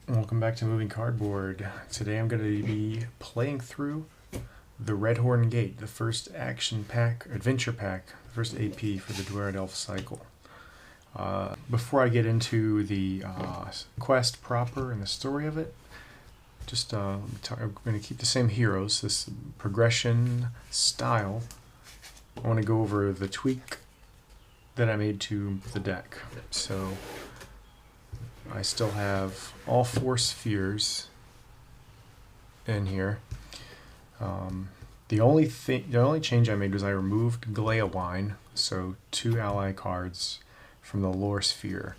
Welcome back to Moving Cardboard. Today I'm going to be playing through the Redhorn Gate, the first action pack, adventure pack, the first AP for the Dwerid Elf cycle. Before I get into the quest proper and the story of it, just I'm going to keep the same heroes, this progression style. I want to go over the tweak that I made to the deck. So I still have all 4 spheres in here. The only change I made was I removed Wine, so 2 ally cards from the LotR sphere,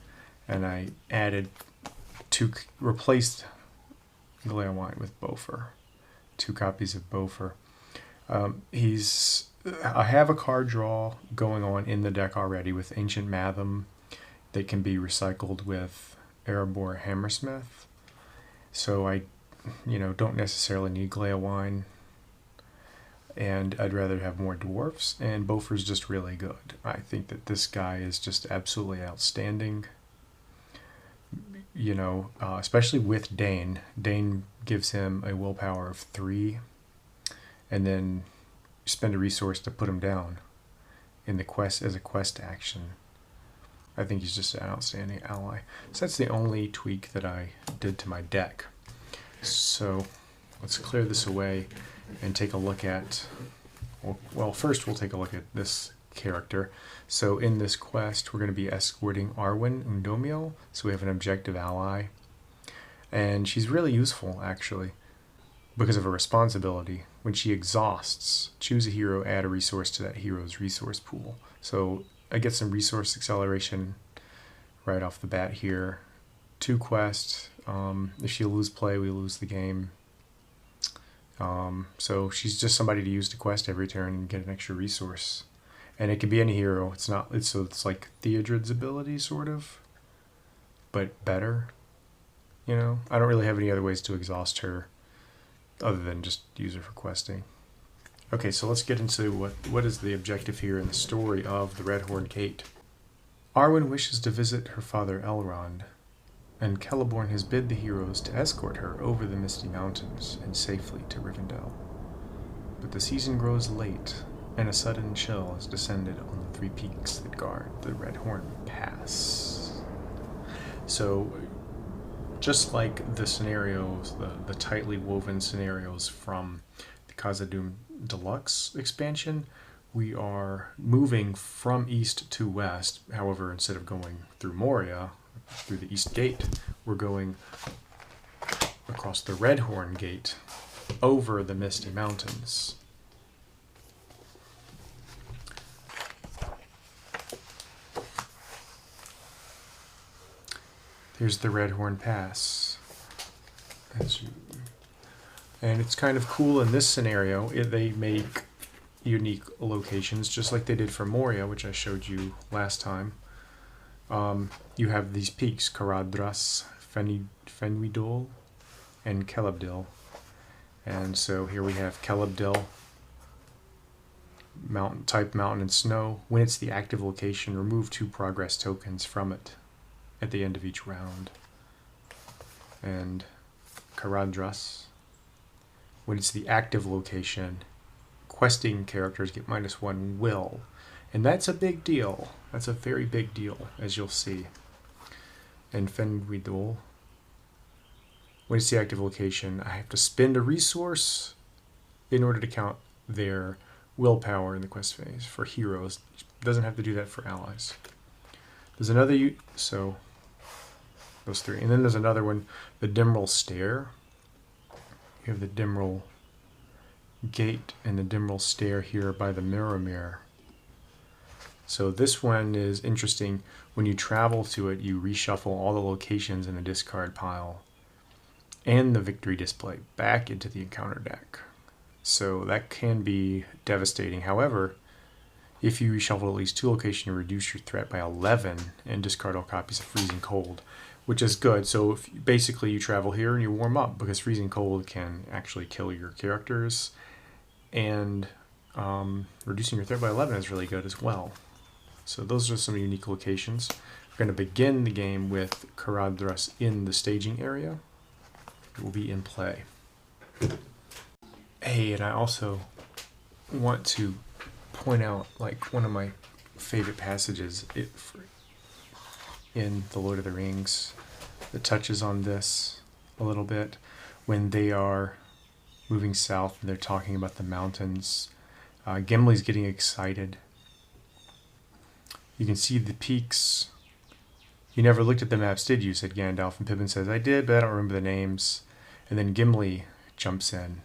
and I added replaced Wine with Bofer, 2 copies of Bofer. I have a card draw going on in the deck already with Ancient Matham that can be recycled with Erebor Hammersmith, so I don't necessarily need Wine, and I'd rather have more dwarfs, and Bofer's just really good. I think that this guy is just absolutely outstanding, especially with Dane. Dane gives him a willpower of 3, and then spend a resource to put him down in the quest as a quest action. I think he's just an outstanding ally. So that's the only tweak that I did to my deck. So let's clear this away and take a look at, well, first we'll take a look at this character. So in this quest, we're going to be escorting Arwen Undomio. So we have an objective ally. And she's really useful, actually, because of her responsibility. When she exhausts, choose a hero, add a resource to that hero's resource pool. So I get some resource acceleration right off the bat here. 2 quests. If she lose play, we lose the game. So she's just somebody to use to quest every turn and get an extra resource. And it can be any hero. It's like Theodred's ability, sort of, but better. I don't really have any other ways to exhaust her other than just use her for questing. Okay, so let's get into what is the objective here in the story of the Redhorn Gate. Arwen wishes to visit her father Elrond, and Celeborn has bid the heroes to escort her over the Misty Mountains and safely to Rivendell. But the season grows late, and a sudden chill has descended on the 3 peaks that guard the Redhorn Pass. So, just like the scenarios, the tightly woven scenarios from the Khazad-dûm Deluxe expansion, we are moving from east to west. However, instead of going through Moria, through the East Gate, we're going across the Redhorn Gate, over the Misty Mountains. Here's the Redhorn Pass. And it's kind of cool in this scenario. They make unique locations, just like they did for Moria, which I showed you last time. You have these peaks, Caradhras, Fenwidol, and Celebdil. And so here we have Celebdil, mountain and snow. When it's the active location, remove 2 progress tokens from it at the end of each round. And Caradhras, when it's the active location, questing characters get -1 will. And that's a big deal. That's a very big deal, as you'll see. And Fenwidol, when it's the active location, I have to spend a resource in order to count their willpower in the quest phase. For heroes, it doesn't have to do that for allies. There's another, so those 3. And then there's another one, the Dimral Stair. You have the Dimral Gate and the Dimral Stair here by the Mirror. So this one is interesting. When you travel to it, you reshuffle all the locations in the discard pile and the victory display back into the encounter deck. So that can be devastating. However, if you reshuffle at least 2 locations, you reduce your threat by 11 and discard all copies of Freezing Cold, which is good. So basically you travel here and you warm up, because Freezing Cold can actually kill your characters, and reducing your threat by 11 is really good as well. So those are some unique locations. We're going to begin the game with Caradhras in the staging area. It will be in play. Hey, and I also want to point out like one of my favorite passages in The Lord of the Rings that touches on this a little bit when they are moving south and they're talking about the mountains. Gimli's getting excited. You can see the peaks. You never looked at the maps, did you? Said Gandalf. And Pippin says, I did, but I don't remember the names. And then Gimli jumps in.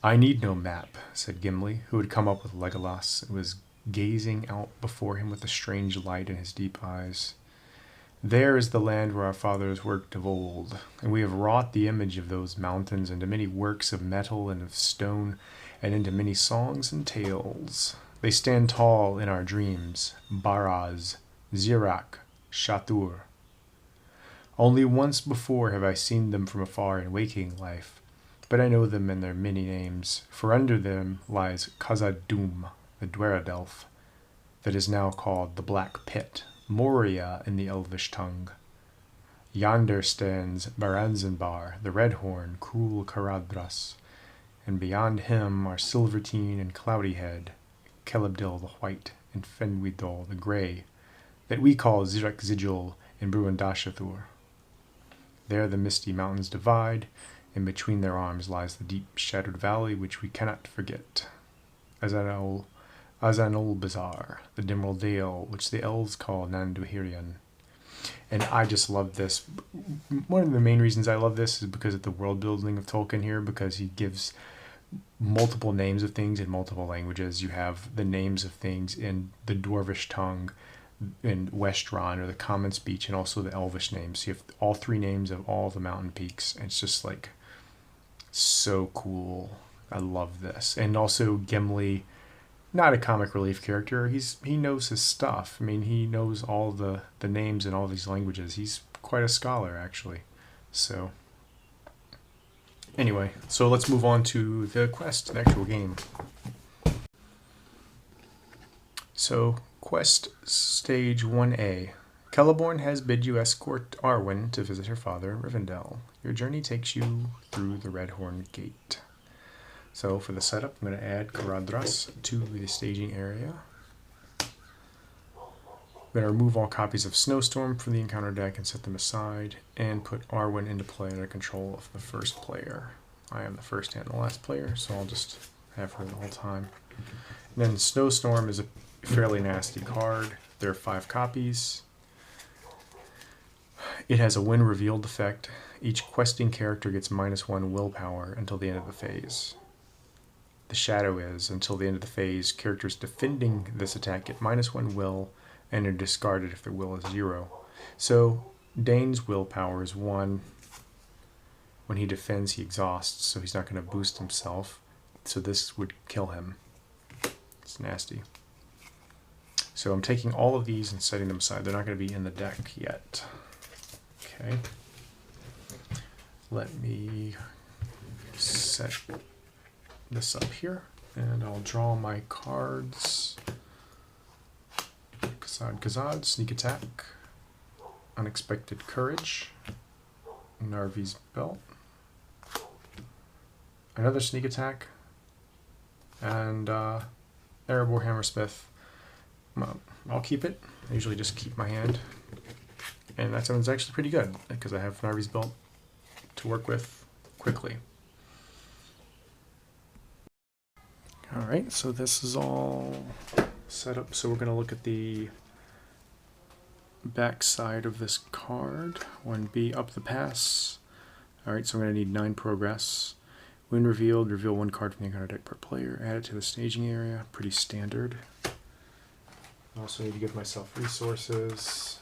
I need no map, said Gimli, who had come up with Legolas and was gazing out before him with a strange light in his deep eyes. There is the land where our fathers worked of old, and we have wrought the image of those mountains into many works of metal and of stone, and into many songs and tales. They stand tall in our dreams, Baraz, Zirak, Shatur. Only once before have I seen them from afar in waking life, but I know them in their many names, for under them lies Khazad-dûm, the Dweradelf, that is now called the Black Pit, Moria in the Elvish tongue. Yonder stands Baranzanbar, the Redhorn, cruel Caradhras, and beyond him are Silverteen and Cloudyhead, Celebdil the White, and Fenwidol the Grey, that we call Zirak-Zidjul and Bruindashathur. There the misty mountains divide, and between their arms lies the deep shadowed valley which we cannot forget. Azanul Bazar, the Dimral Dale, which the elves call Nanduhirian. And I just love this. One of the main reasons I love this is because of the world building of Tolkien here, because he gives multiple names of things in multiple languages. You have the names of things in the Dwarvish tongue, in Westron, or the common speech, and also the Elvish names. You have all three names of all the mountain peaks. And it's just like so cool. I love this. And also Gimli, not a comic relief character. He knows his stuff. I mean, he knows all the names in all these languages. He's quite a scholar, actually. So anyway, so let's move on to the quest, the actual game. So quest stage 1A. Celeborn has bid you escort Arwen to visit her father in Rivendell. Your journey takes you through the Redhorn Gate. So for the setup, I'm going to add Caradhras to the staging area. I'm going to remove all copies of Snowstorm from the encounter deck and set them aside, and put Arwen into play under control of the first player. I am the first and the last player, so I'll just have her the whole time. And then Snowstorm is a fairly nasty card. There are 5 copies. It has a when revealed effect. Each questing character gets -1 willpower until the end of the phase. The shadow is, until the end of the phase, characters defending this attack get -1 will and are discarded if their will is 0. So Dane's willpower is 1. When he defends, he exhausts, so he's not going to boost himself. So this would kill him. It's nasty. So I'm taking all of these and setting them aside. They're not going to be in the deck yet. Okay. Let me set this up here, and I'll draw my cards. Khazad, Sneak Attack, Unexpected Courage, Narvi's Belt, another Sneak Attack, and Erebor Hammersmith. I'll keep it. I usually just keep my hand, and that sounds actually pretty good because I have Narvi's Belt to work with quickly. Alright, so this is all set up. So we're going to look at the back side of this card. 1B, up the pass. Alright, so we're going to need 9 progress. When revealed, reveal 1 card from the encounter deck per player. Add it to the staging area. Pretty standard. I also need to give myself resources.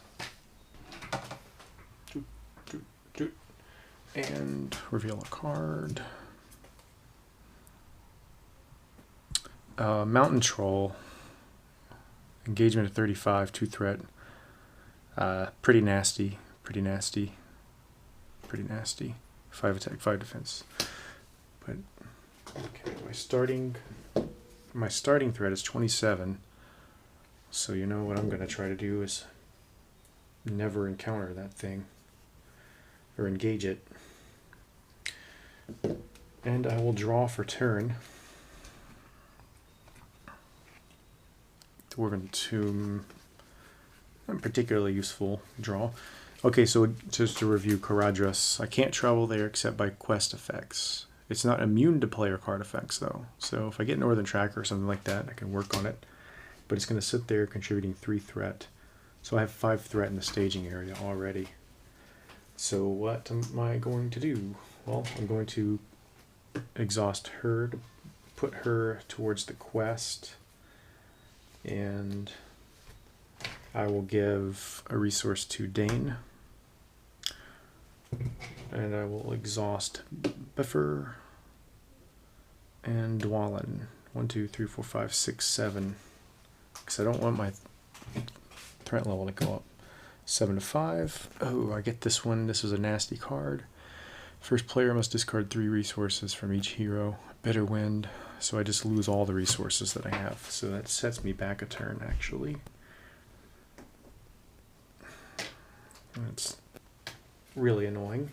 And reveal a card. Mountain Troll. Engagement at 35, 2 threat. Pretty nasty. 5 attack, 5 defense. But okay, my starting threat is 27. So you know what I'm gonna try to do is never encounter that thing or engage it. And I will draw for turn. Dwarven Tomb, not particularly useful draw. Okay, so just to review Caradhras, I can't travel there except by quest effects. It's not immune to player card effects though. So if I get Northern Tracker or something like that, I can work on it. But it's going to sit there contributing 3 threat. So I have 5 threat in the staging area already. So what am I going to do? Well, I'm going to exhaust her to put her towards the quest. And I will give a resource to Dane. And I will exhaust Biffer and Dwalin. 1, 2, 3, 4, 5, 6, 7. Because I don't want my threat level to go up. 7 to 5. Oh, I get this one. This is a nasty card. First player must discard 3 resources from each hero. Bitter Wind. So I just lose all the resources that I have. So that sets me back a turn, actually. That's really annoying.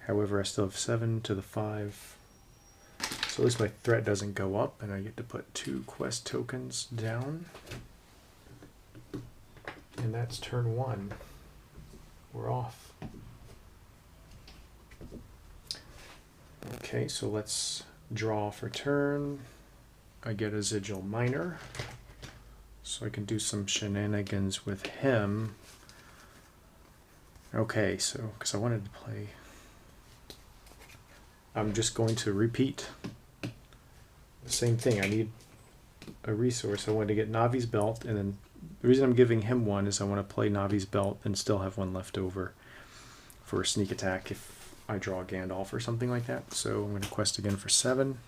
However, I still have 7 to the 5. So at least my threat doesn't go up, and I get to put 2 quest tokens down. And that's turn 1. We're off. Okay, so let's draw for turn. I get a Sigil Minor. So I can do some shenanigans with him. Okay, so, because I wanted to play... I'm just going to repeat the same thing. I need a resource. I wanted to get Navi's Belt, and then the reason I'm giving him one is I want to play Navi's Belt and still have one left over for a sneak attack if I draw Gandalf or something like that. So I'm going to quest again for 7.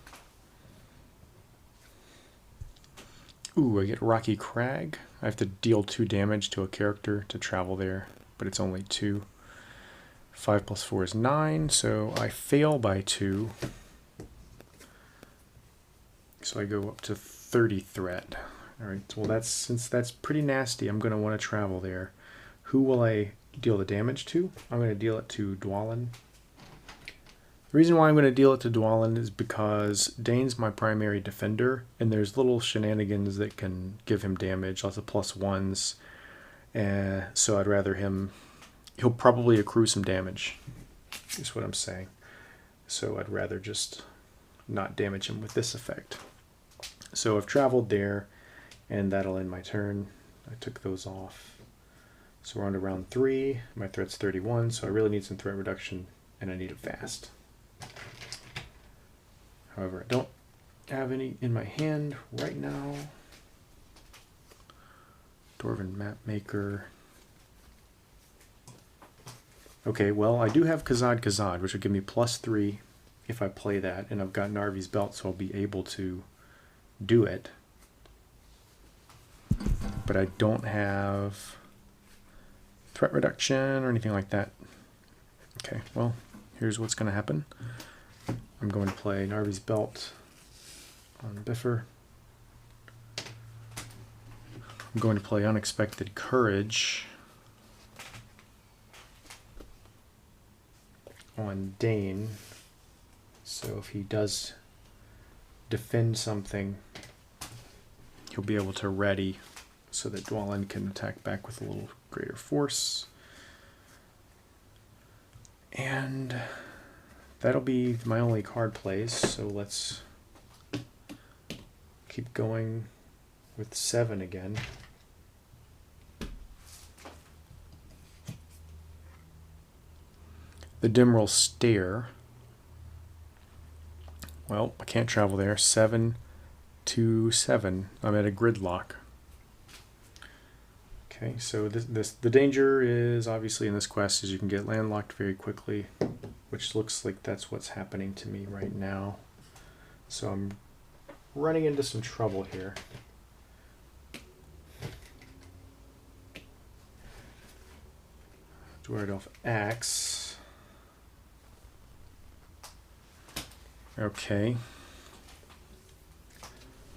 Ooh, I get Rocky Crag. I have to deal 2 damage to a character to travel there, but it's only 2. 5 plus 4 is 9, so I fail by 2. So I go up to 30 threat. Alright, well since that's pretty nasty, I'm going to want to travel there. Who will I deal the damage to? I'm going to deal it to Dwalin. The reason why I'm going to deal it to Dwalin is because Dane's my primary defender, and there's little shenanigans that can give him damage, lots of +1s, so I'd rather him... He'll probably accrue some damage, is what I'm saying. So I'd rather just not damage him with this effect. So I've traveled there, and that'll end my turn. I took those off. So we're on to round 3. My threat's 31, so I really need some threat reduction, and I need it fast. However, I don't have any in my hand right now. Dwarven Map Maker. Okay, well, I do have Khazad, which will give me +3 if I play that, and I've got Narvi's Belt, so I'll be able to do it. But I don't have threat reduction or anything like that. Okay, well, here's what's going to happen. I'm going to play Narvi's Belt on Biffer. I'm going to play Unexpected Courage on Dane, so if he does defend something, he'll be able to ready so that Dwalin can attack back with a little greater force. And that'll be my only card plays, so let's keep going with 7 again. The Dimral Stare. Well, I can't travel there. 7 to 7. I'm at a gridlock. Okay, so the danger is obviously in this quest is you can get landlocked very quickly, which looks like that's what's happening to me right now. So I'm running into some trouble here. Dwarven Axe. Okay.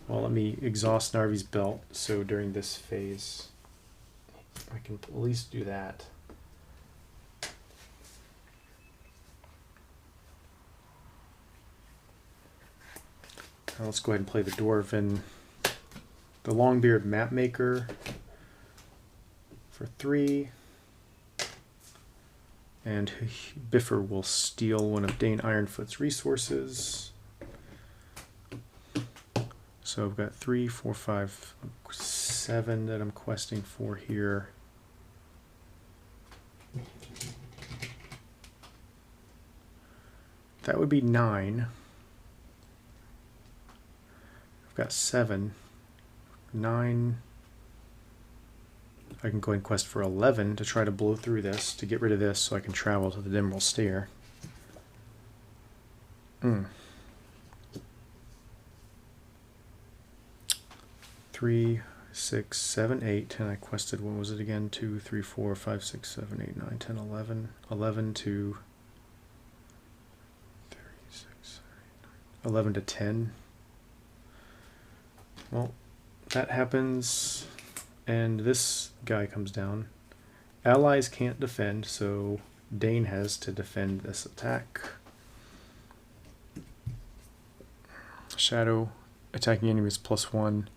Well, let me exhaust Narvi's Belt, so during this phase I can at least do that. Now let's go ahead and play the Dwarven, the Longbeard Mapmaker for 3. And Biffer will steal one of Dane Ironfoot's resources. So I've got 3, 4, 5, 7 that I'm questing for here. That would be 9. I've got 7. 9. I can go and quest for 11 to try to blow through this, to get rid of this so I can travel to the Dimral Stair. 3, 6, 7, 8, and I quested, what was it again? 2, 3, 4, 5, 6, 7, 8, 9, 10, 11. 11 to 36, 11 to 10. Well, that happens, and this guy comes down. Allies can't defend, so Dane has to defend this attack. Shadow, attacking enemies +1,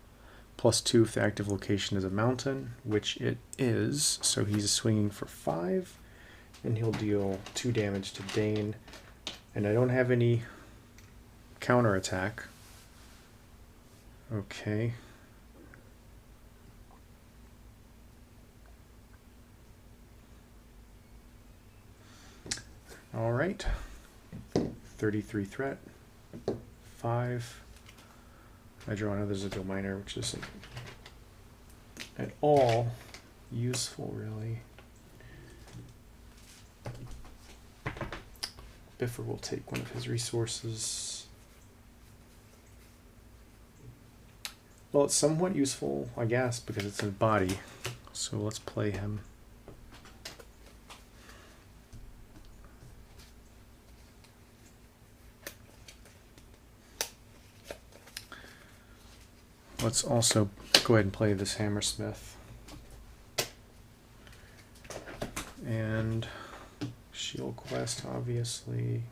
+2 if the active location is a mountain, which it is, so he's swinging for 5, and he'll deal 2 damage to Dane. And I don't have any counterattack. Okay. Alright. 33 threat. 5. I draw another Zigil Miner, which isn't at all useful, really. Biffer will take one of his resources. Well, it's somewhat useful, I guess, because it's in body. So let's play him. Let's also go ahead and play this Hammersmith. And Shield quest, obviously.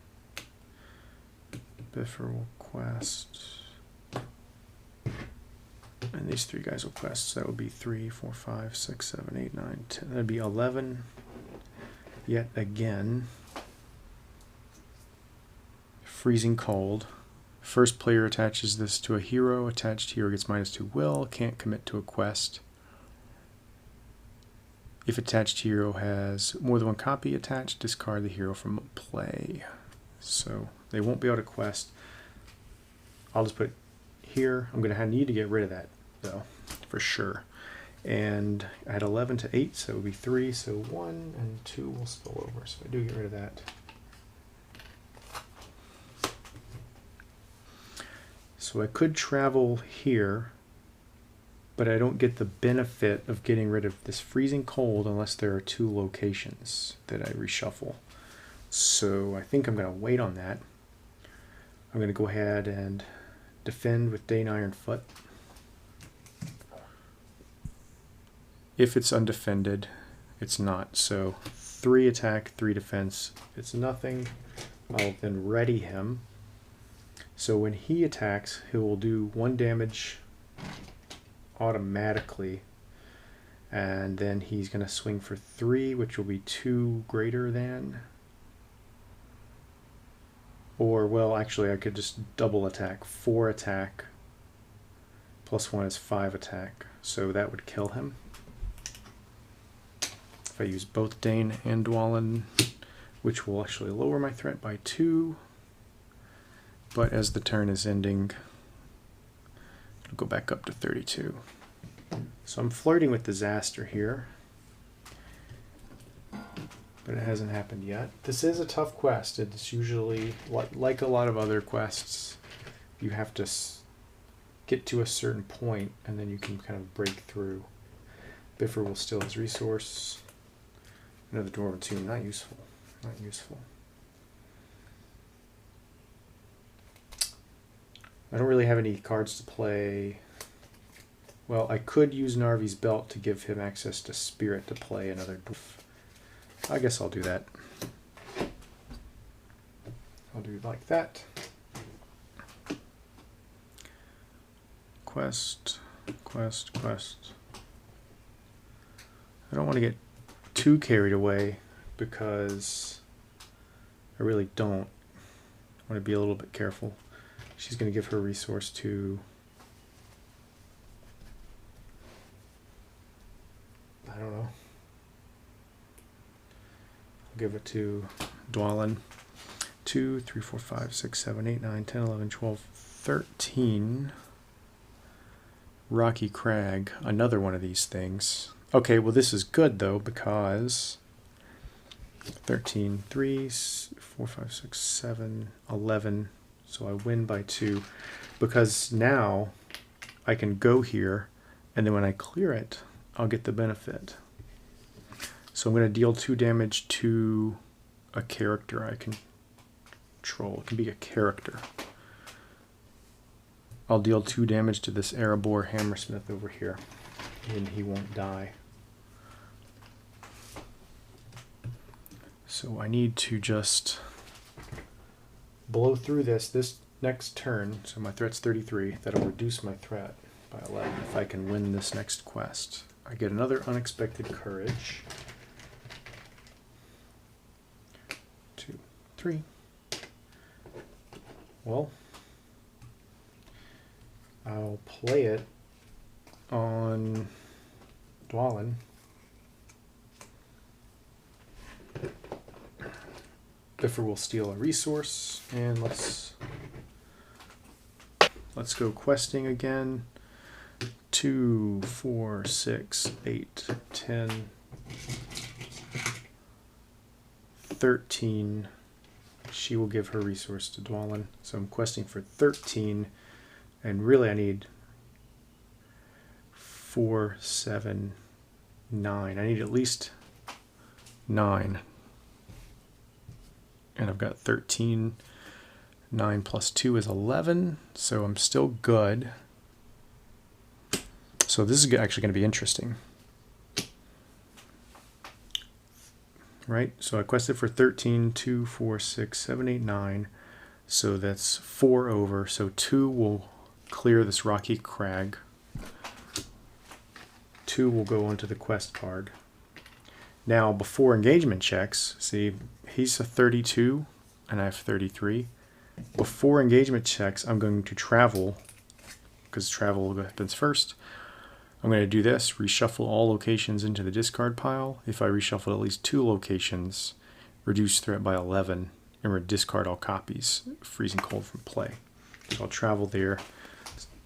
Biffer will quest. And these 3 guys will quest. So that would be 3, 4, 5, 6, 7, 8, 9, 10. That'd be 11. Yet again. Freezing Cold. First player attaches this to a hero. Attached hero gets -2 will. Can't commit to a quest. If attached hero has more than 1 copy attached, discard the hero from play. So they won't be able to quest. I'll just put it here. I'm going to need to get rid of that, though, for sure. And I had 11 to 8, so it would be 3. So 1 and 2 will spill over. So I do get rid of that. So I could travel here, but I don't get the benefit of getting rid of this Freezing Cold unless there are 2 locations that I reshuffle. So I think I'm going to wait on that. I'm going to go ahead and defend with Dane Ironfoot. If it's undefended, it's not. So 3 attack, 3 defense. If it's nothing, I'll then ready him. So when he attacks, he will do 1 damage automatically. And then he's going to swing for 3, which will be 2 greater than. Or, well, actually, I could just double attack. 4 attack +1 is 5 attack. So that would kill him. If I use both Dane and Dwalin, which will actually lower my threat by 2. But as the turn is ending, it'll go back up to 32. So I'm flirting with disaster here. But it hasn't happened yet. This is a tough quest. It's usually, like a lot of other quests, you have to get to a certain point and then you can kind of break through. Biffer will steal his resource. Another Dwarven Tomb, not useful. Not useful. I don't really have any cards to play. Well, I could use Narvi's Belt to give him access to Spirit to play another dwarf. I guess I'll do that. I'll do it like that. quest, quest, quest. I don't want to get too carried away because I really don't. I want to be a little bit careful. She's going to give her resource to... I don't know. I'll give it to Dwalin. 2, 3, 4, 5, 6, 7, 8, 9, 10, 11, 12, 13. Rocky Crag. Another one of these things. Okay, well this is good though because 13, 3, 4, 5, 6, 7, 11. So I win by 2 because now I can go here and then when I clear it, I'll get the benefit. So I'm going to deal 2 damage to a character I can control. It can be a character. I'll deal 2 damage to this Erebor Hammersmith over here and he won't die. So I need to just blow through this next turn. So my threat's 33. That'll reduce my threat by 11 if I can win this next quest. I get another unexpected courage. 2, 3. Well, I'll play it on Dwalin. Biffer will steal a resource, and let's go questing again. 2, 4, 6, 8, 10, 13. She will give her resource to Dwalin. So I'm questing for 13, and really I need 4, 7, 9. I need at least 9. And I've got 13. 9 plus 2 is 11, so I'm still good. So this is actually going to be interesting. Right, so I quested for 13, 2, 4, 6, 7, 8, 9. So that's 4 over. So 2 will clear this Rocky Crag. 2 will go onto the quest card. Now, before engagement checks, see, he's a 32 and I have 33. Before engagement checks, I'm going to travel, because travel happens first. I'm going to do this, reshuffle all locations into the discard pile. If I reshuffle at least 2 locations, reduce threat by 11, and discard all copies, freezing cold from play. So I'll travel there,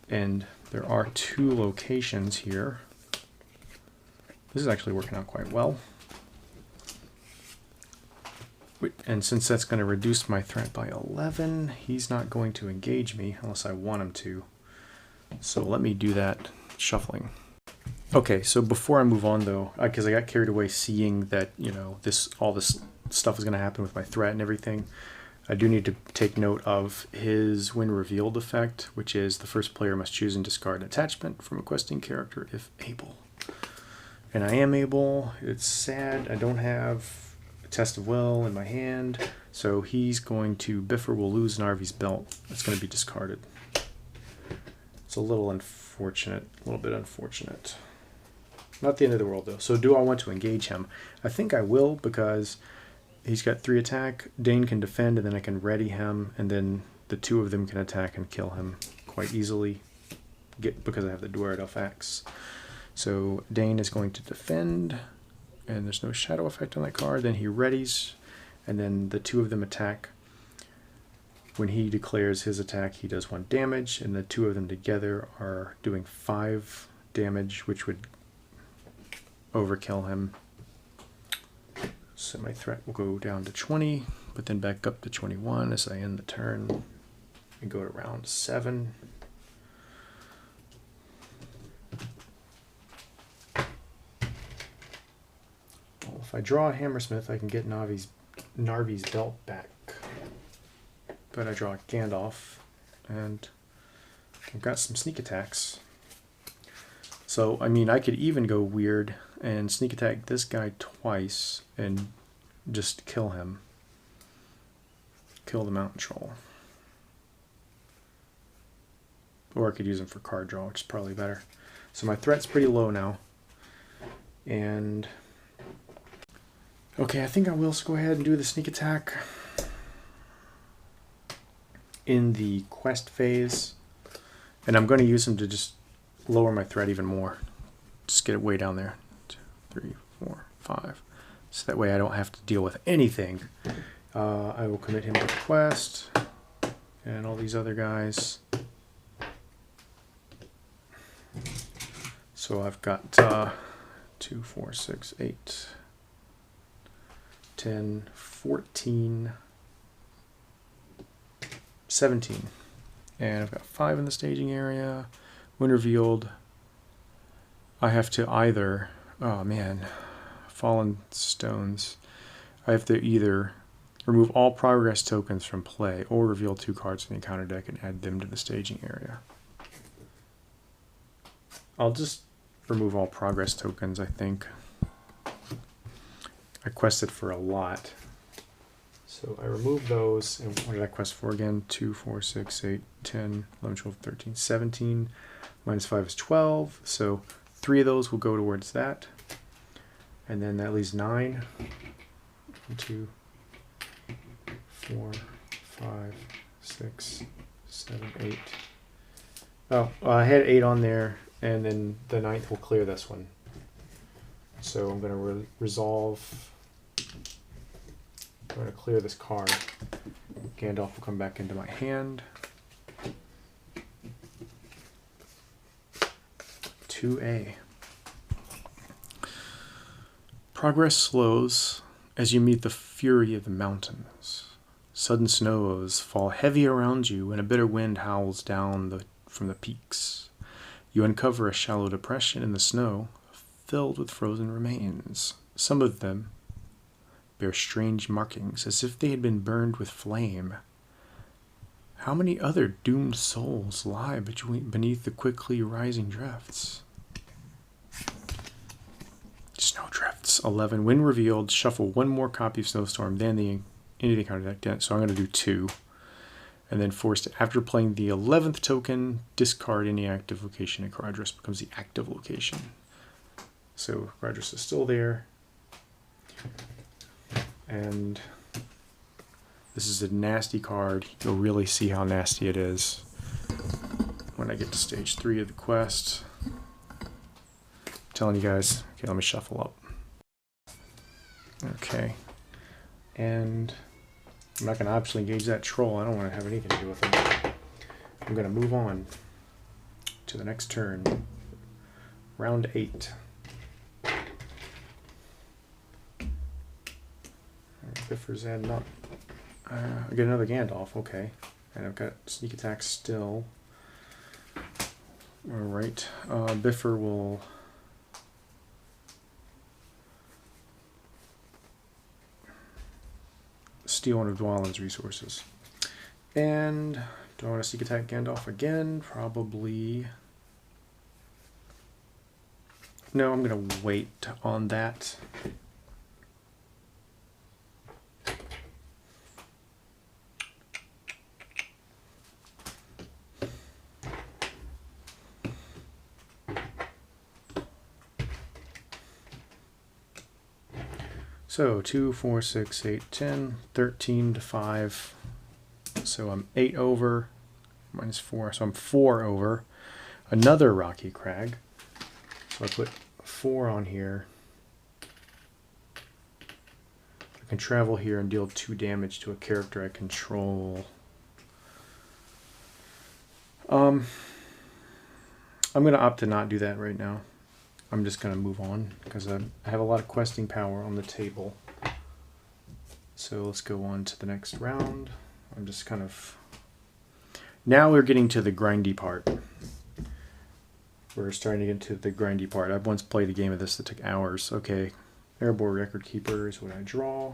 and there are 2 locations here. This is actually working out quite well. And since that's going to reduce my threat by 11, he's not going to engage me unless I want him to. So let me do that shuffling. Okay, so before I move on though, because I got carried away seeing that, you know, all this stuff is going to happen with my threat and everything, I do need to take note of his when revealed effect, which is the first player must choose and discard an attachment from a questing character if able. And I am able. It's sad I don't have Test of Will in my hand, so he's going to, Biffer will lose Narvi's belt. It's going to be discarded. It's a little unfortunate, a little bit unfortunate. Not the end of the world though. So do I want to engage him? I think I will, because he's got 3 attack. Dane can defend, and then I can ready him, and then the 2 of them can attack and kill him quite easily, because I have the Dwered Elf Axe. So Dane is going to defend, and there's no shadow effect on that card. Then he readies, and then the 2 of them attack. When he declares his attack, he does 1 damage, and the 2 of them together are doing 5 damage, which would overkill him. So my threat will go down to 20, but then back up to 21 as I end the turn and go to round 7. Well, if I draw a Hammersmith, I can get Narvi's belt back. But I draw a Gandalf, and I've got some sneak attacks. So, I mean, I could even go weird and sneak attack this guy twice and just kill him. Kill the mountain troll. Or I could use them for card draw, which is probably better. So my threat's pretty low now. And okay, I think I will go ahead and do the sneak attack in the quest phase. And I'm going to use them to just lower my threat even more. Just get it way down there. 2, 3, 4, 5. So that way I don't have to deal with anything. I will commit him to the quest. And all these other guys. So I've got 2, 4, 6, 8, 10, 14, 17. And I've got 5 in the staging area. When revealed, I have to either, oh man, fallen stones. I have to either remove all progress tokens from play or reveal 2 cards from the encounter deck and add them to the staging area. I'll just remove all progress tokens, I think. I quested for a lot. So I removed those, and what did I quest for again? 2, 4, 6, 8, 10, 11, 12, 13, 17. Minus 5 is 12, so 3 of those will go towards that. And then that leaves 9. 1, 2, 4, 5, 6, 7, 8. Oh, I had 8 on there, and then the 9th will clear this one. So I'm going to resolve. I'm going to clear this card. Gandalf will come back into my hand. 2A. Progress slows as you meet the fury of the mountains. Sudden snows fall heavy around you, and a bitter wind howls down from the peaks. You uncover a shallow depression in the snow, filled with frozen remains. Some of them bear strange markings, as if they had been burned with flame. How many other doomed souls lie beneath the quickly rising drifts? Snow drifts. 11. When revealed, shuffle 1 more copy of Snowstorm than the into the encounter deck. So I'm going to do 2. And then forced after playing the 11th token, discard any active location, and Caradhras becomes the active location. So Caradhras is still there. And this is a nasty card. You'll really see how nasty it is when I get to stage 3 of the quest. I'm telling you guys. Okay, let me shuffle up. Okay. And I'm not going to obviously engage that troll. I don't want to have anything to do with him. I'm going to move on to the next turn. Round 8. Biffer's adding up. I get another Gandalf, okay. And I've got sneak attack still. Alright. Biffer will steal one of Dwalin's resources. And do I want to sneak attack Gandalf again? Probably. No, I'm going to wait on that. So 2, 4, 6, 8, 10, 13 to 5. So I'm 8 over, minus 4, so I'm 4 over. Another Rocky Crag. So I put 4 on here. I can travel here and deal 2 damage to a character I control. I'm going to opt to not do that right now. I'm just going to move on because I have a lot of questing power on the table. So let's go on to the next round. I'm just kind of... Now we're getting to the grindy part. We're starting to get to the grindy part. I've once played a game of this that took hours. Okay, Airborne Record Keeper is what I draw.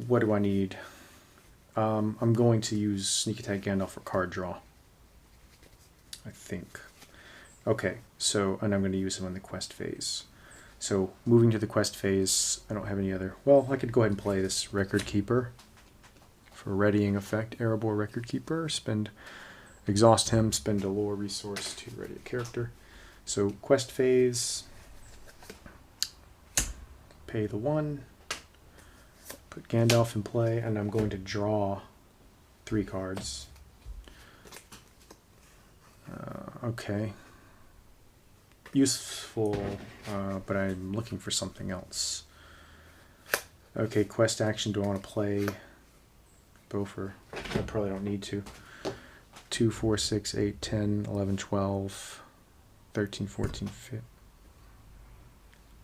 What do I need? I'm going to use Sneak Attack Gandalf for card draw. I think. Okay, so, and I'm going to use him in the quest phase. So, moving to the quest phase, I don't have any other... Well, I could go ahead and play this Record Keeper. for readying effect. Erebor Record Keeper. Spend, exhaust him, spend a lore resource to ready a character. So quest phase, pay the 1, put Gandalf in play, and I'm going to draw 3 cards. Okay. Useful, but I'm looking for something else. Okay, quest action, do I want to play Bofur? I probably don't need to. 2, 4, 6, 8, 10, 11, 12, 13, 14, 15.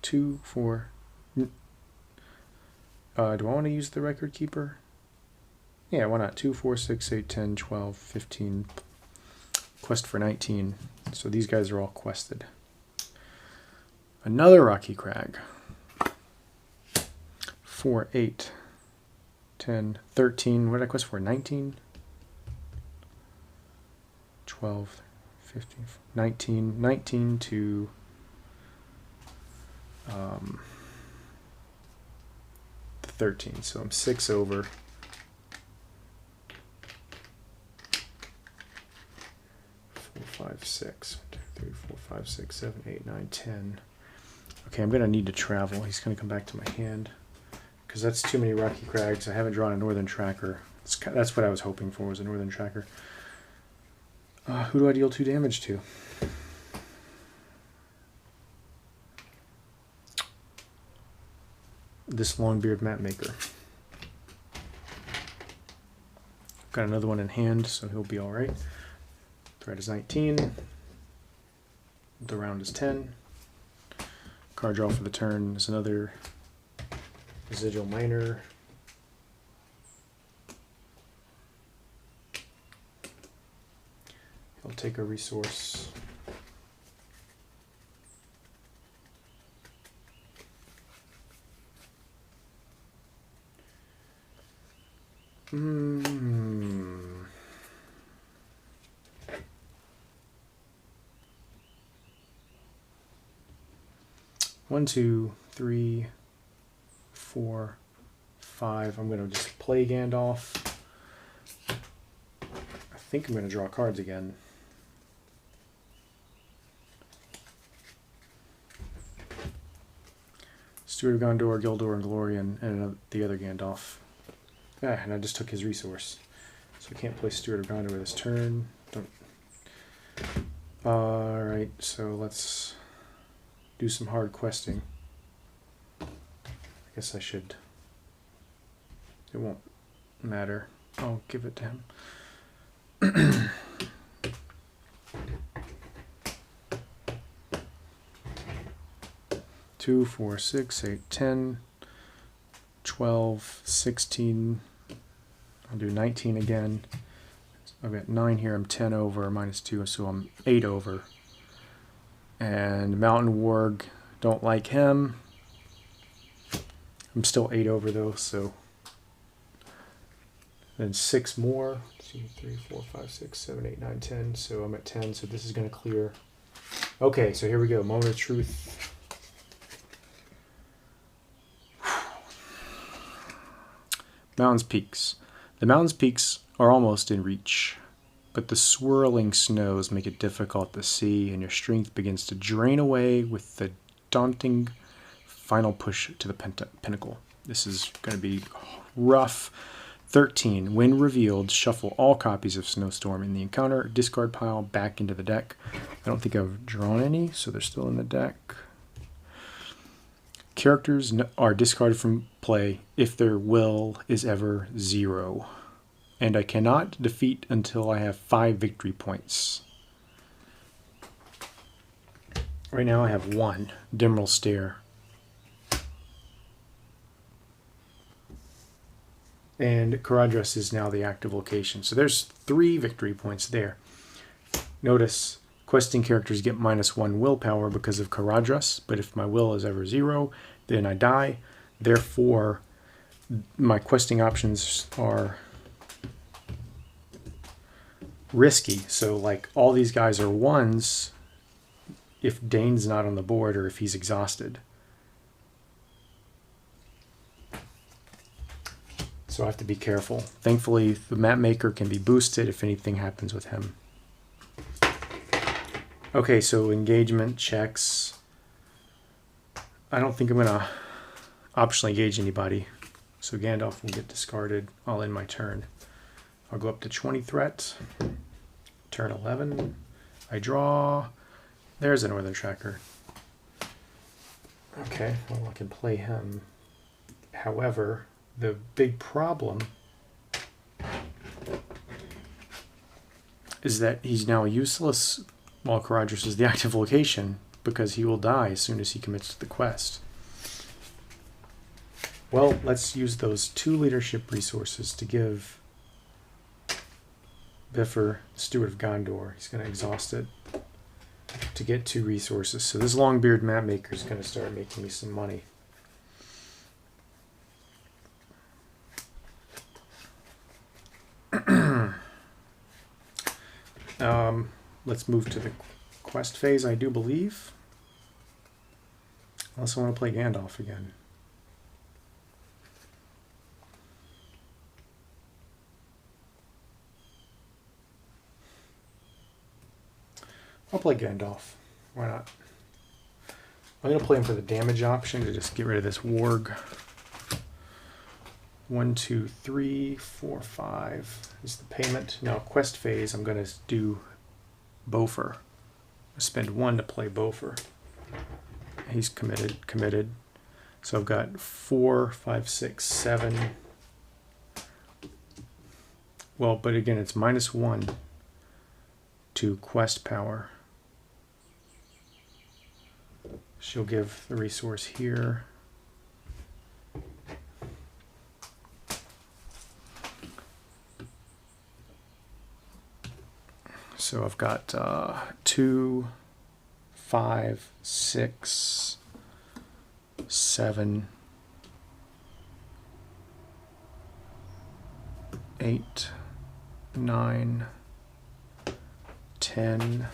2, 4. Do I want to use the record keeper? Yeah, why not? 2, 4, 6, 8, 10, 12, 15. Quest for 19. So these guys are all quested. Another Rocky Crag. 4, 8, 10, 13. What did I quest for? 19? 12, 15, 19. 19 to the 13. So I'm 6 over. 4, 5, 6. 1, 2, 3, 4, 5, 6, 7, 8, 9, 10. Okay, I'm going to need to travel. He's going to come back to my hand. Because that's too many Rocky Crags. I haven't drawn a Northern Tracker. That's what I was hoping for, was a Northern Tracker. Who do I deal 2 damage to? This Longbeard Mapmaker. Got another one in hand, so he'll be alright. Threat is 19. The round is 10. Card draw for the turn is another Residual Miner. He'll take a resource. One, 2, 3, 4, 5. I'm going to just play Gandalf. I think I'm going to draw cards again. Steward of Gondor, Gildor, and Glorian, and the other Gandalf. And I just took his resource. So I can't play Steward of Gondor this turn. Alright, so let's do some hard questing. I guess I should. It won't matter. I'll give it to him. 2, 4, 6, 8, 10, 12, 16. I'll do 19 again. I've got 9 here. I'm 10 over, -2, so I'm 8 over. And Mountain Warg, don't like him. I'm still 8 over though, so. Then 6 more. 2, 3, 4, 5, 6, 7, 8, 9, 10. So I'm at 10, so this is going to clear. Okay, so here we go. Moment of truth. Mountains Peaks. The mountains peaks are almost in reach, but the swirling snows make it difficult to see, and your strength begins to drain away with the daunting final push to the pinnacle. This is going to be rough. 13. When revealed, shuffle all copies of Snowstorm in the encounter discard pile back into the deck. I don't think I've drawn any, so they're still in the deck. Characters are discarded from play if their will is ever 0. And I cannot defeat until I have 5 victory points. Right now I have 1, Dimral Stare. And Caradhras is now the active location. So there's 3 victory points there. Notice questing characters get -1 willpower because of Caradhras, but if my will is ever 0, then I die. Therefore, my questing options are risky. So like all these guys are 1s if Dane's not on the board or if he's exhausted. So I have to be careful. Thankfully, the map maker can be boosted if anything happens with him. Okay, so engagement checks. I don't think I'm going to optionally engage anybody. So Gandalf will get discarded. I'll end my turn. I'll go up to 20 threat. Turn 11. I draw. There's a Northern Tracker. Okay, well, I can play him. However, the big problem is that he's now useless while Caradhras is the active location, because he will die as soon as he commits to the quest. Well, let's use those 2 leadership resources to give Bifur, Steward of Gondor. He's going to exhaust it to get 2 resources. So this Longbeard mapmaker is going to start making me some money. Let's move to the quest phase, I do believe. Unless I want to play Gandalf again. I'll play Gandalf. Why not? I'm going to play him for the damage option to just get rid of this warg. 1, 2, 3, 4, 5 is the payment. Now, quest phase, I'm going to do Bofur. I spend 1 to play Bofur. He's committed. So I've got 4, 5, 6, 7. Well, but again, it's -1 to quest power. She'll give the resource here. So I've got 2, 5, 6, 7, 8, 9, 10.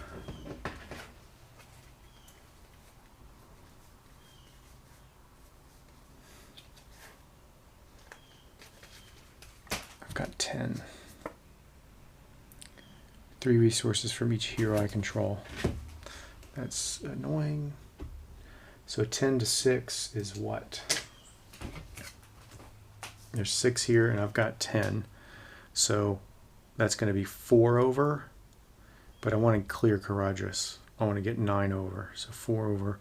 I've got 10. 3 resources from each hero I control. That's annoying. So 10 to 6 is what? There's 6 here, and I've got 10. So that's going to be 4 over. But I want to clear Caradhras. I want to get 9 over. So 4 over,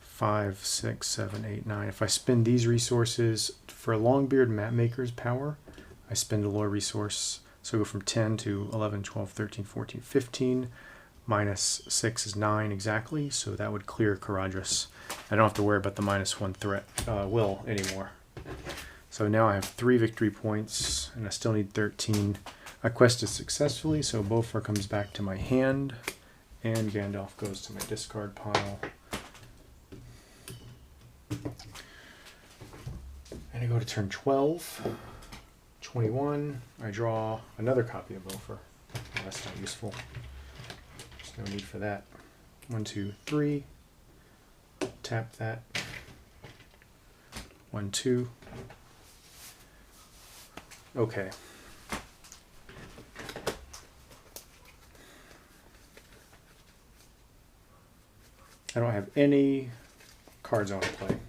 5, 6, 7, 8, 9. If I spend these resources for Longbeard Mapmaker's power, I spend a lower resource. So go from 10 to 11, 12, 13, 14, 15. Minus 6 is 9 exactly. So that would clear Caradhras. I don't have to worry about the -1 threat will anymore. So now I have 3 victory points, and I still need 13. I quested successfully, so Bofur comes back to my hand, and Gandalf goes to my discard pile. And I go to turn 12. 21. I draw another copy of Bofur. Oh, that's not useful. There's no need for that. 1, 2, 3. Tap that. 1, 2. Okay. I don't have any cards I want to play.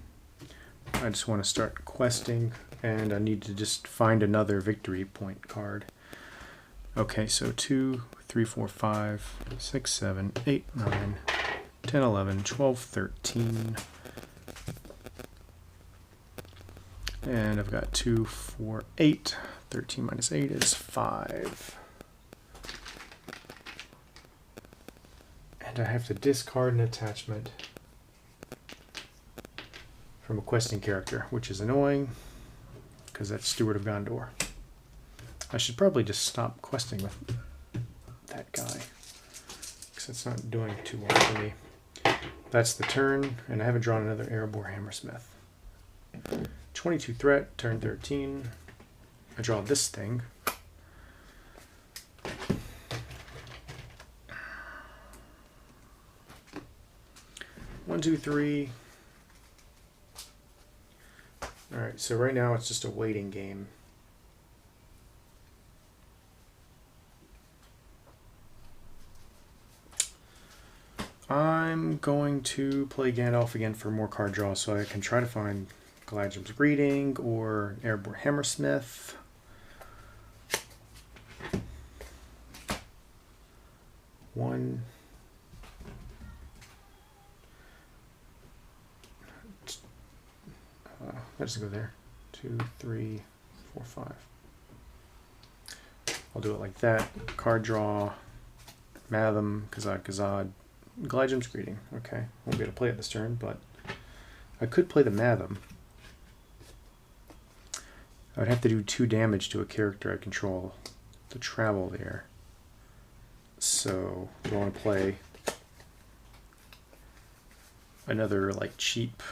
I just want to start questing, and I need to just find another victory point card. Okay, so 2, 3, 4, 5, 6, 7, 8, 9, 10, 11, 12, 13. And I've got 2, 4, 8. 13 minus 8 is 5. And I have to discard an attachment from a questing character, which is annoying because that's Steward of Gondor. I should probably just stop questing with that guy because it's not doing too well for me. That's the turn, and I haven't drawn another Erebor Hammersmith. 22 threat, turn 13. I draw this thing. One, two, three. Alright, so right now it's just a waiting game. going to play Gandalf again for more card draw, so I can try to find Galadrim's Greeting or Erebor Hammersmith. One. Let's go there. 2, 3, 4, 5. I'll do it like that. Card draw. Matham, Kazad, Galadrim's Greeting. Okay, won't be able to play it this turn, but I could play the Matham. I would have to do 2 damage to a character I control to travel there. So, do I want to play another, like, cheap...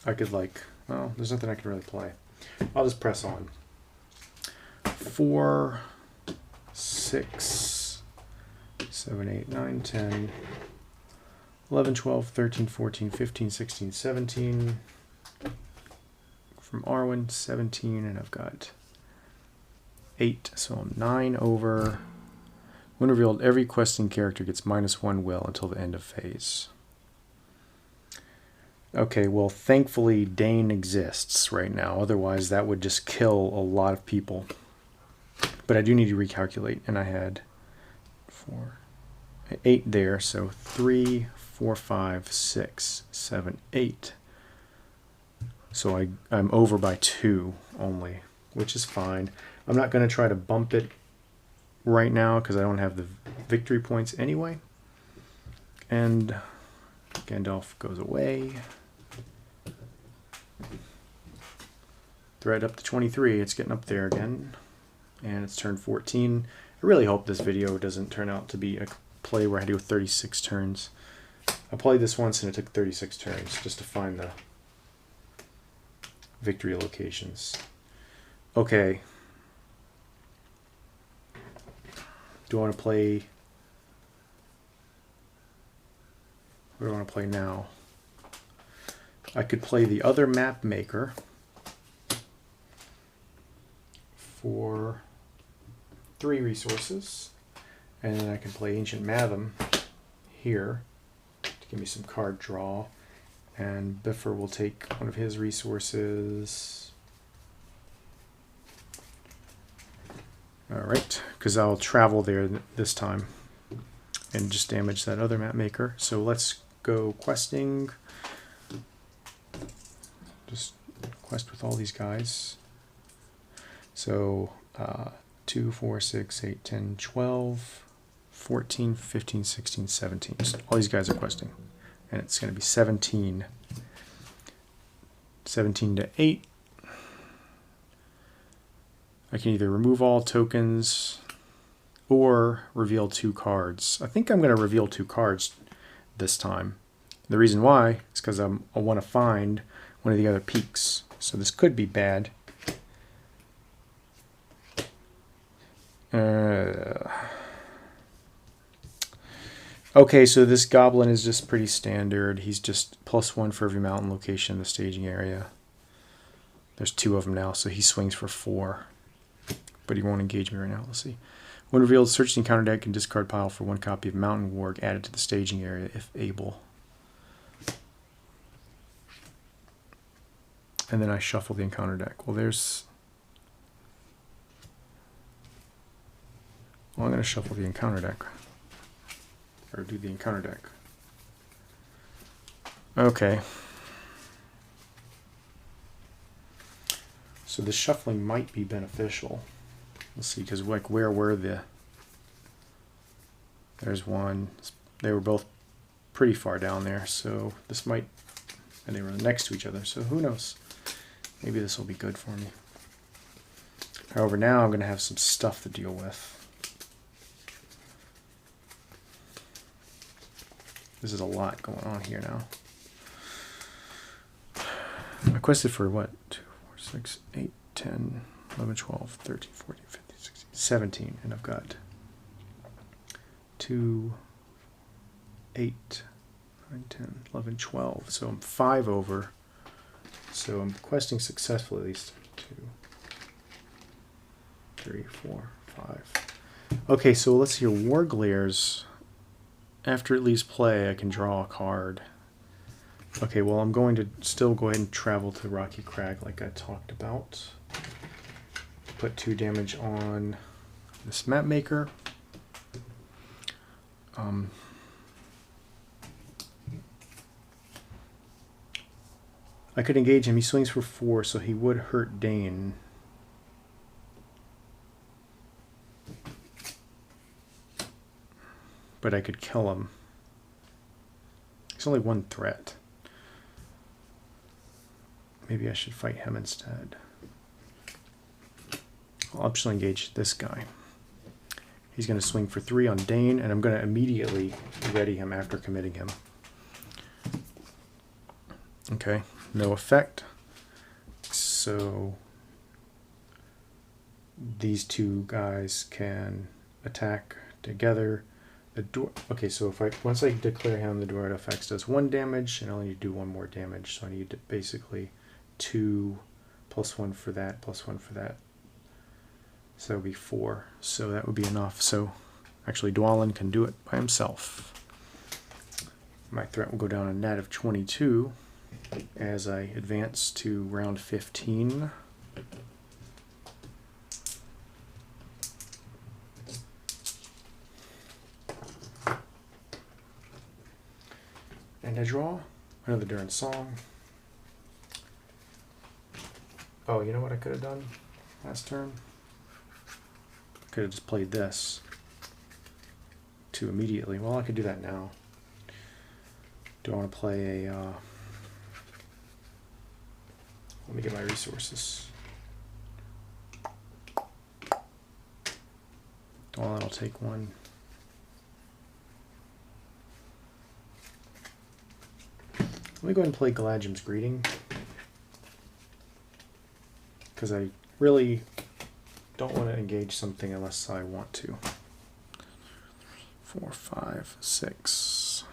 I could, like... Well, there's nothing I can really play. I'll just press on. 4, 6, 7, 8, 9, 10, 11, 12, 13, 14, 15, 16, 17. From Arwen, 17, and I've got 8, so I'm 9 over. When revealed, every questing character gets -1 will until the end of phase. Okay, well, thankfully Dane exists right now. Otherwise, that would just kill a lot of people. But I do need to recalculate, and I had 8 there, so 3, 4, 5, 6, 7, 8. So I'm over by 2 only, which is fine. I'm not going to try to bump it right now because I don't have the victory points anyway. And Gandalf goes away. Thread up to 23. It's getting up there again. And it's turn 14. I really hope this video doesn't turn out to be a play where I do 36 turns. I played this once and it took 36 turns just to find the victory locations. Okay. Do I want to play... What do I want to play now? I could play the other map maker for 3 resources, and then I can play Ancient Matham here to give me some card draw, and Biffer will take one of his resources. Alright, because I'll travel there this time and just damage that other map maker. So let's go questing. Just quest with all these guys. So 2, 4, 6, 8, 10, 12, 14, 15, 16, 17. Just all these guys are questing. And it's going to be 17. 17 to 8. I can either remove all tokens or reveal 2 cards. I think I'm going to reveal 2 cards this time. The reason why is because I want to find one of the other peaks. So this could be bad. Okay, so this goblin is just pretty standard. He's just +1 for every mountain location in the staging area. There's 2 of them now, so he swings for 4. But he won't engage me right now. Let's see. When revealed, search the encounter deck and discard pile for 1 copy of Mountain Warg added to the staging area if able. And then I shuffle the encounter deck. Well, there's... Well, I'm going to shuffle the encounter deck. Or do the encounter deck. Okay. So the shuffling might be beneficial. Let's see, because like where were the... There's one. They were both pretty far down there, so this might... And they were next to each other, so who knows? Maybe this will be good for me. However, now I'm going to have some stuff to deal with. This is a lot going on here now. I quested for what? 2, 4, 6, 8, 10, 11, 12, 13, 14, 15, 16, 17. And I've got 2, 8, 9, 10, 11, 12. So I'm 5 over. So I'm questing successfully at least. 2, 3, 4, 5. Okay, so let's see here. Warglares. After it leaves play, I can draw a card. Okay, well, I'm going to still go ahead and travel to Rocky Crag like I talked about. Put 2 damage on this map maker. I could engage him. He swings for 4, so he would hurt Dane. But I could kill him. He's only 1 threat. Maybe I should fight him instead. I'll optionally engage this guy. He's going to swing for 3 on Dane, and I'm going to immediately ready him after committing him. Okay, no effect. So these 2 guys can attack together. Okay, so if once I declare him, the Dorado effects does 1 damage, and I only need to do 1 more damage. So I need to basically 2 plus 1 for that, plus 1 for that. So that would be 4. So that would be enough. So actually, Dwalin can do it by himself. My threat will go down a net of 22 as I advance to round 15. And I draw another Durin Song. Oh, you know what I could have done last turn? Could have just played this to immediately. Well, I could do that now. Do I want to play a... let me get my resources. Well, I'll take 1. Let me go ahead and play Galladrim's Greeting, because I really don't want to engage something unless I want to. 4, 5, 6.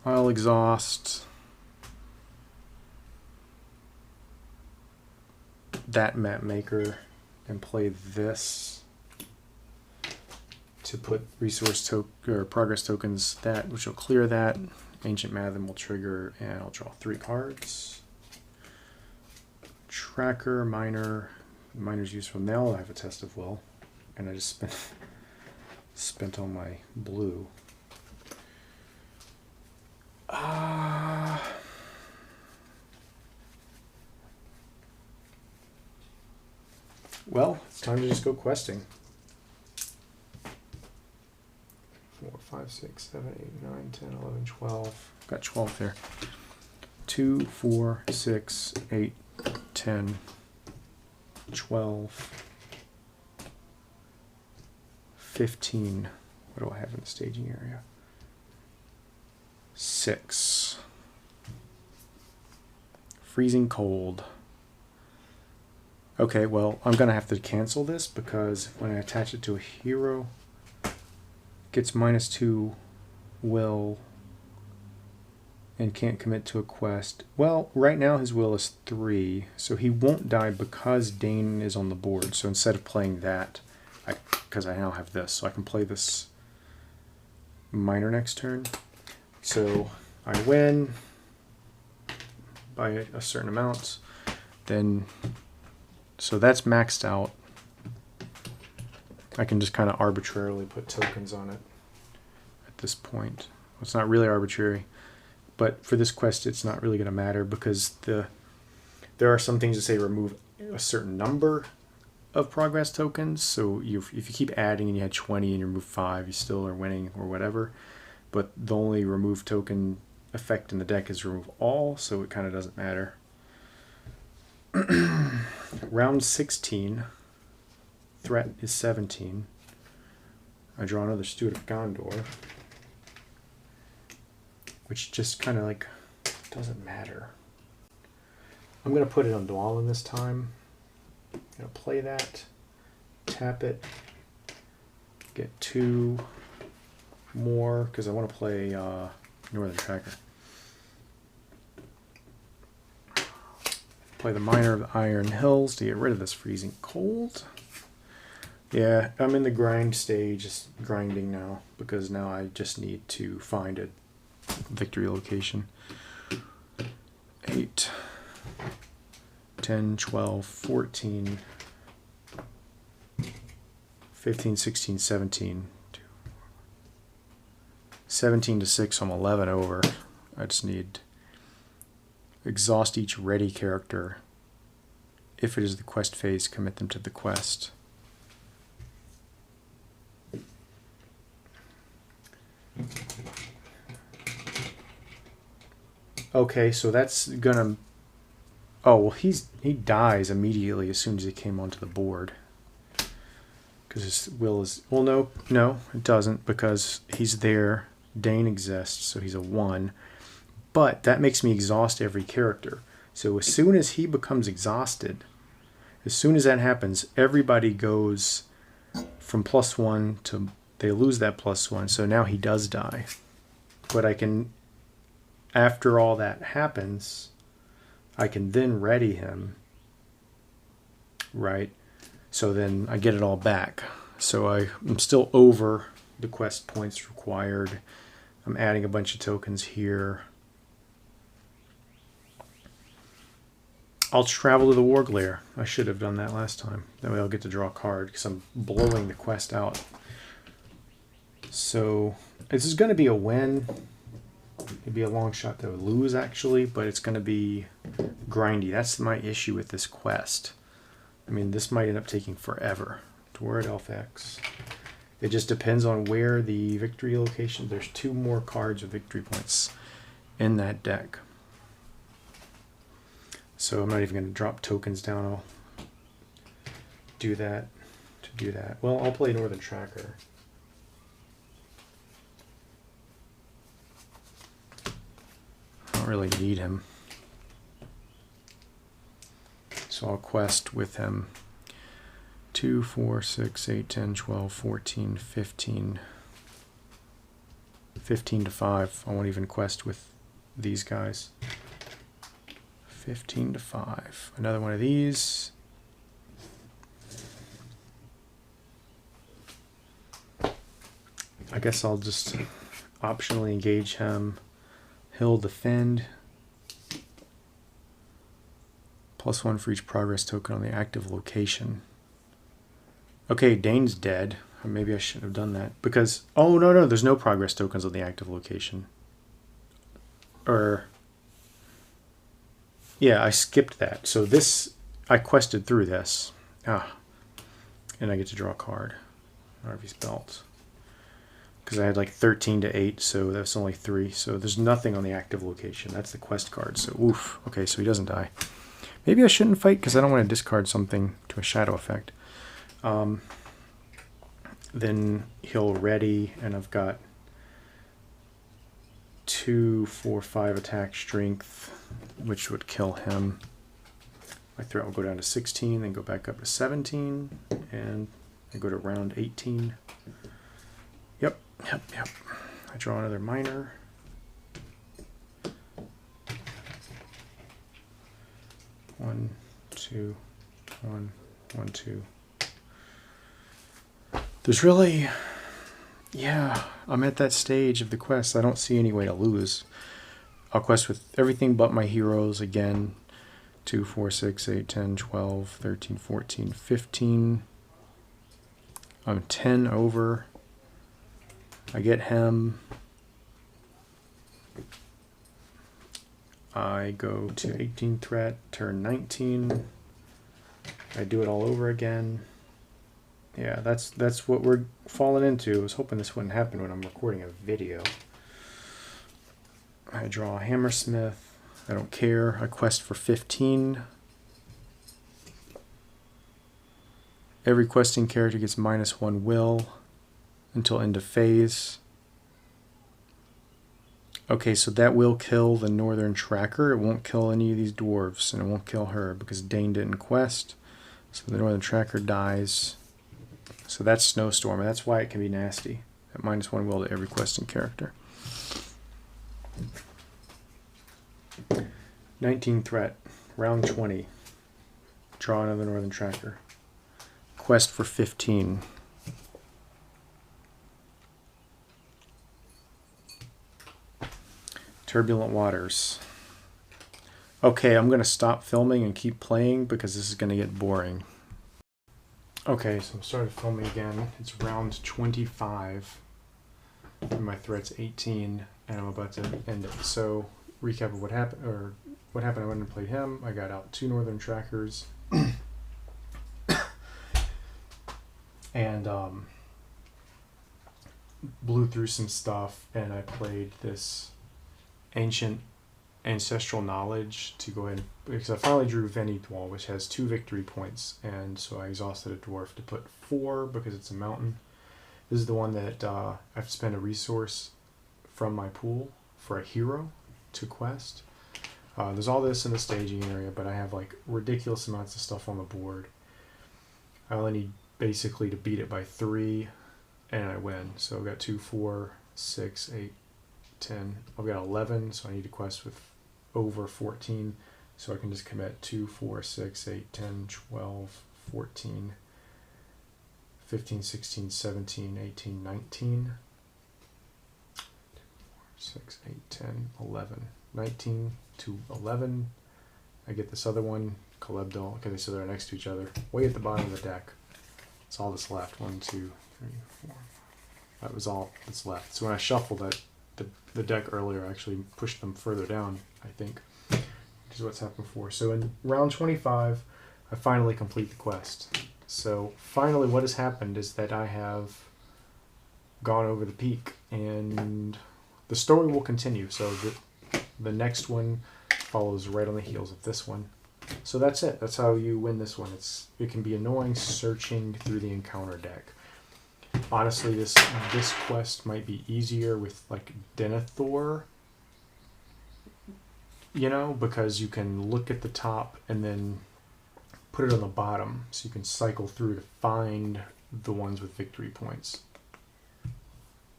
I'll exhaust that map maker and play this to put resource or progress tokens that, which will clear that. Ancient Matham will trigger, and I'll draw 3 cards. Tracker, Miner. Miner's useful. Now I have a Test of Will, and I just spent all my blue. Well, it's time to just go questing. 4, 5, 6, 7, 8, 9, 10, 11, 12. Got 12 there. 2, 4, 6, 8, 10, 12, 15. What do I have in the staging area? 6. Freezing cold. Okay, well, I'm going to have to cancel this because when I attach it to a hero, it gets -2 will and can't commit to a quest. Well, right now his will is 3, so he won't die because Dane is on the board. So instead of playing that, because I now have this, so I can play this Miner next turn. So I win by a certain amount, then... So that's maxed out. I can just kind of arbitrarily put tokens on it at this point. It's not really arbitrary, but for this quest it's not really going to matter because there are some things that say remove a certain number of progress tokens. So if you keep adding and you had 20 and you remove 5, you still are winning or whatever. But the only remove token effect in the deck is remove all, so it kind of doesn't matter. Round 16, threat is 17. I draw another Steward of Gondor, which just kind of like doesn't matter. I'm going to put it on Dwalin this time. I'm going to play that, tap it, get 2 more because I want to play Northern Tracker. play the Miner of the Iron Hills to get rid of this freezing cold. Yeah, I'm in the grind stage, just grinding now, because now I just need to find a victory location. 8, 10, 12, 14, 15, 16, 17. 17 to 6, I'm 11 over. I just need exhaust each ready character. If it is the quest phase, commit them to the quest. Okay, so that's gonna... Oh, well, he dies immediately as soon as he came onto the board. Because his will is... Well, no, it doesn't, because he's there. Dane exists, so he's a 1. But that makes me exhaust every character. So as soon as he becomes exhausted, as soon as that happens, everybody goes from +1 to... They lose that +1, so now he does die. But I can... After all that happens, I can then ready him, right? So then I get it all back. So I'm still over the quest points required. I'm adding a bunch of tokens here. I'll travel to the War Glare. I should have done that last time. That way I'll get to draw a card because I'm blowing the quest out. So this is going to be a win. It'd be a long shot to lose, actually, but it's going to be grindy. That's my issue with this quest. I mean, this might end up taking forever. Toward Elf X. It just depends on where the victory location... There's 2 more cards with victory points in that deck. So I'm not even going to drop tokens down. I'll do that to do that. Well, I'll play Northern Tracker. I don't really need him. So I'll quest with him. 2, 4, 6, 8, 10, 12, 14, 15. 15 to 5. I won't even quest with these guys. 15 to 5. Another one of these. I guess I'll just optionally engage him. He'll defend. +1 for each progress token on the active location. Okay, Dane's dead. Or maybe I shouldn't have done that. Because, oh, no, there's no progress tokens on the active location. Yeah, I skipped that. So this, I quested through this. And I get to draw a card. Harvey's Belt. Because I had like 13 to 8, so that's only 3. So there's nothing on the active location. That's the quest card. So, oof. Okay, so he doesn't die. Maybe I shouldn't fight because I don't want to discard something to a shadow effect. Then he'll ready, and I've got 2, 4, 5 attack strength, which would kill him. My threat will go down to 16, then go back up to 17, and I go to round 18. Yep. I draw another Miner. One, two, 1, 1, 2. There's really, yeah, I'm at that stage of the quest. I don't see any way to lose. I'll quest with everything but my heroes again. 2, 4, 6, 8, 10, 12, 13, 14, 15. I'm 10 over. I get him. I go to 18 threat, turn 19. I do it all over again. Yeah, that's what we're falling into. I was hoping this wouldn't happen when I'm recording a video. I draw a Hammersmith. I don't care. I quest for 15. Every questing character gets -1 will until end of phase. Okay, so that will kill the Northern Tracker. It won't kill any of these dwarves, and it won't kill her because Dane didn't quest. So the Northern Tracker dies. So that's Snowstorm, and that's why it can be nasty. At -1 will to every questing character. 19 threat, round 20. Draw another Northern Tracker. Quest for 15. Turbulent Waters. Okay, I'm going to stop filming and keep playing because this is going to get boring. Okay, so I'm started filming again. It's round 25. And my threat's 18, and I'm about to end it. So, recap of what happened, I went and played him. I got out 2 Northern Trackers. And blew through some stuff, and I played this Ancient Ancestral Knowledge to go ahead, because I finally drew Venidwal, which has 2 victory points, and so I exhausted a dwarf to put 4 because it's a mountain. This is the one that I have to spend a resource from my pool for a hero to quest. There's all this in the staging area, but I have like ridiculous amounts of stuff on the board. I only need basically to beat it by 3 and I win. So I've got 2, 4, 6, 8, 10. I've got 11, so I need to quest with over 14. So I can just commit 2, 4, 6, 8, 10, 12, 14, 15, 16, 17, 18, 19. 6, 8, 10, 11, 19 to 11. I get this other one, Kolebdal. Okay, so they're next to each other, way at the bottom of the deck. That's all that's left. 1, 2, 3, 4. That was all that's left. So when I shuffled it, the deck earlier, I actually pushed them further down, I think, which is what's happened before. So in round 25, I finally complete the quest. So finally what has happened is that I have gone over the peak, and the story will continue. So the next one follows right on the heels of this one. So that's it. That's how you win this one. It can be annoying searching through the encounter deck. Honestly, this quest might be easier with like Denethor, you know, because you can look at the top and then put it on the bottom, so you can cycle through to find the ones with victory points.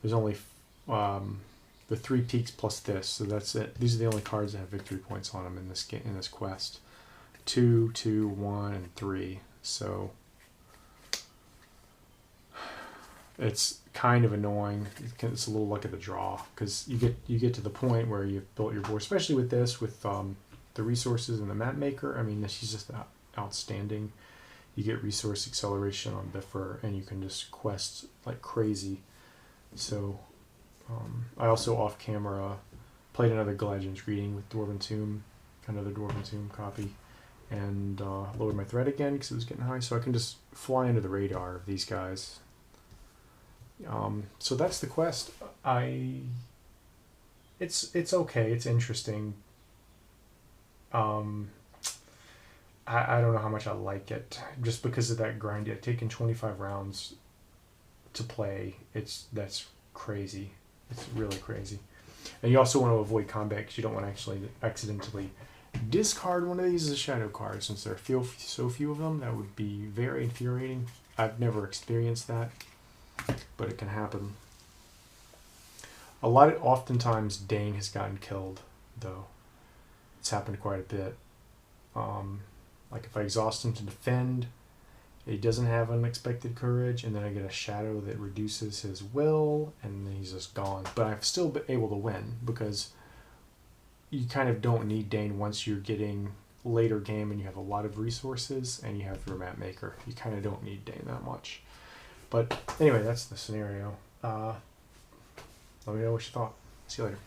There's only the 3 peaks plus this, so that's it. These are the only cards that have victory points on them in this game, in this quest. 2, 2, 1, and 3. So it's kind of annoying. It's a little luck of the draw, because you get to the point where you've built your board, especially with this, with the resources and the map maker. I mean, she's just outstanding. You get resource acceleration on Bifur, and you can just quest like crazy. So I also off camera played another Galadriel's Greeting with Dwarven Tomb, another Dwarven Tomb copy, and lowered my threat again because it was getting high, so I can just fly under the radar of these guys. So that's the quest. It's okay. It's interesting. I don't know how much I like it, just because of that grind. I've taken 25 rounds to play. That's crazy. It's really crazy. And you also want to avoid combat, because you don't want to actually accidentally discard one of these as a shadow card, since there are so few of them. That would be very infuriating. I've never experienced that, but it can happen. Oftentimes Dane has gotten killed, though. It's happened quite a bit. Like if I exhaust him to defend, he doesn't have unexpected courage, and then I get a shadow that reduces his will, and then he's just gone. But I've still been able to win, because you kind of don't need Dane once you're getting later game and you have a lot of resources and you have your map maker. You kind of don't need Dane that much. But anyway, that's the scenario. Let me know what you thought. See you later.